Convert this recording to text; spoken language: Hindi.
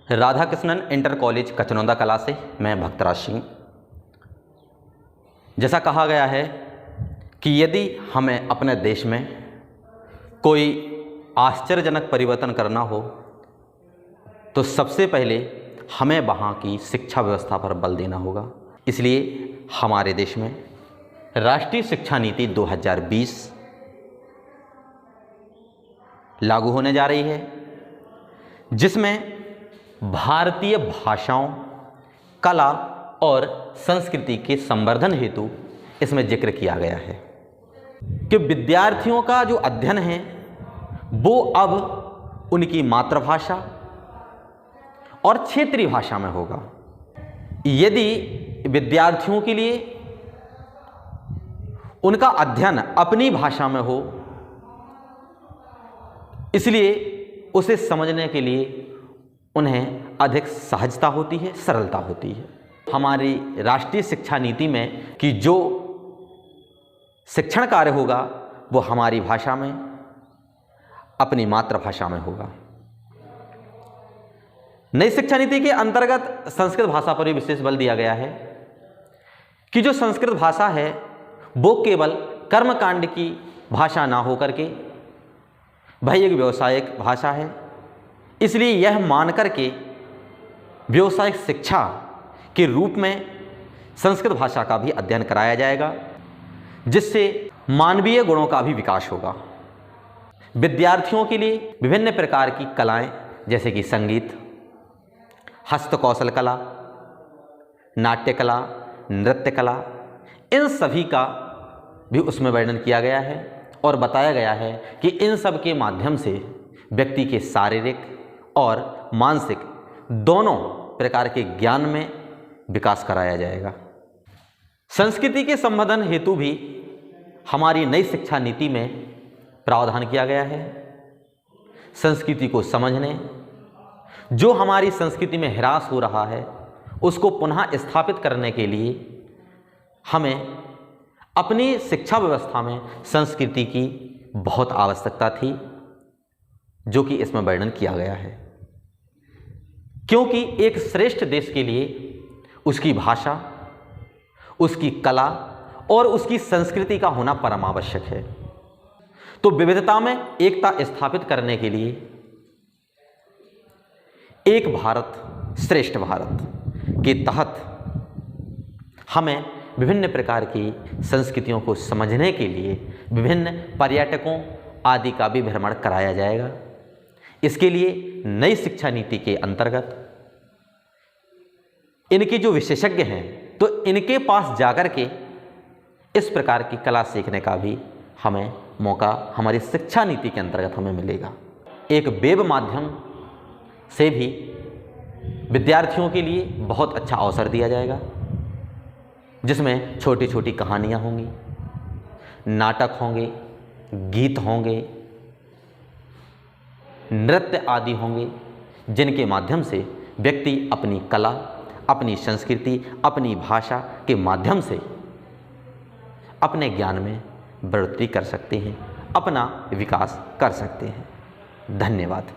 राधा कृष्णन इंटर कॉलेज कचनौदा कला से मैं भक्तराज सिंह। जैसा कहा गया है कि यदि हमें अपने देश में कोई आश्चर्यजनक परिवर्तन करना हो तो सबसे पहले हमें वहाँ की शिक्षा व्यवस्था पर बल देना होगा। इसलिए हमारे देश में राष्ट्रीय शिक्षा नीति 2020 लागू होने जा रही है, जिसमें भारतीय भाषाओं, कला और संस्कृति के संवर्धन हेतु इसमें जिक्र किया गया है कि विद्यार्थियों का जो अध्ययन है वो अब उनकी मातृभाषा और क्षेत्रीय भाषा में होगा। यदि विद्यार्थियों के लिए उनका अध्ययन अपनी भाषा में हो, इसलिए उसे समझने के लिए उन्हें अधिक सहजता होती है, सरलता होती है। हमारी राष्ट्रीय शिक्षा नीति में कि जो शिक्षण कार्य होगा वो हमारी भाषा में, अपनी मातृभाषा में होगा। नई शिक्षा नीति के अंतर्गत संस्कृत भाषा पर भी विशेष बल दिया गया है कि जो संस्कृत भाषा है वो केवल कर्मकांड की भाषा ना होकर के भाई एक व्यावसायिक भाषा है। इसलिए यह मान करके व्यावसायिक शिक्षा के रूप में संस्कृत भाषा का भी अध्ययन कराया जाएगा, जिससे मानवीय गुणों का भी विकास होगा। विद्यार्थियों के लिए विभिन्न प्रकार की कलाएं जैसे कि संगीत, हस्तकौशल कला, नाट्य कला, नृत्य कला, इन सभी का भी उसमें वर्णन किया गया है और बताया गया है कि इन सब के माध्यम से व्यक्ति के शारीरिक और मानसिक दोनों प्रकार के ज्ञान में विकास कराया जाएगा। संस्कृति के संवर्धन हेतु भी हमारी नई शिक्षा नीति में प्रावधान किया गया है। संस्कृति को समझने, जो हमारी संस्कृति में ह्रास हो रहा है उसको पुनः स्थापित करने के लिए हमें अपनी शिक्षा व्यवस्था में संस्कृति की बहुत आवश्यकता थी, जो कि इसमें वर्णन किया गया है। क्योंकि एक श्रेष्ठ देश के लिए उसकी भाषा, उसकी कला और उसकी संस्कृति का होना परम आवश्यक है। तो विविधता में एकता स्थापित करने के लिए एक भारत श्रेष्ठ भारत के तहत हमें विभिन्न प्रकार की संस्कृतियों को समझने के लिए विभिन्न पर्यटकों आदि का भी भ्रमण कराया जाएगा। इसके लिए नई शिक्षा नीति के अंतर्गत इनके जो विशेषज्ञ हैं तो इनके पास जाकर के इस प्रकार की कला सीखने का भी हमें मौका हमारी शिक्षा नीति के अंतर्गत हमें मिलेगा। एक वेब माध्यम से भी विद्यार्थियों के लिए बहुत अच्छा अवसर दिया जाएगा, जिसमें छोटी छोटी कहानियाँ होंगी, नाटक होंगे, गीत होंगे, नृत्य आदि होंगे, जिनके माध्यम से व्यक्ति अपनी कला, अपनी संस्कृति, अपनी भाषा के माध्यम से अपने ज्ञान में बढ़ोतरी कर सकते हैं, अपना विकास कर सकते हैं। धन्यवाद।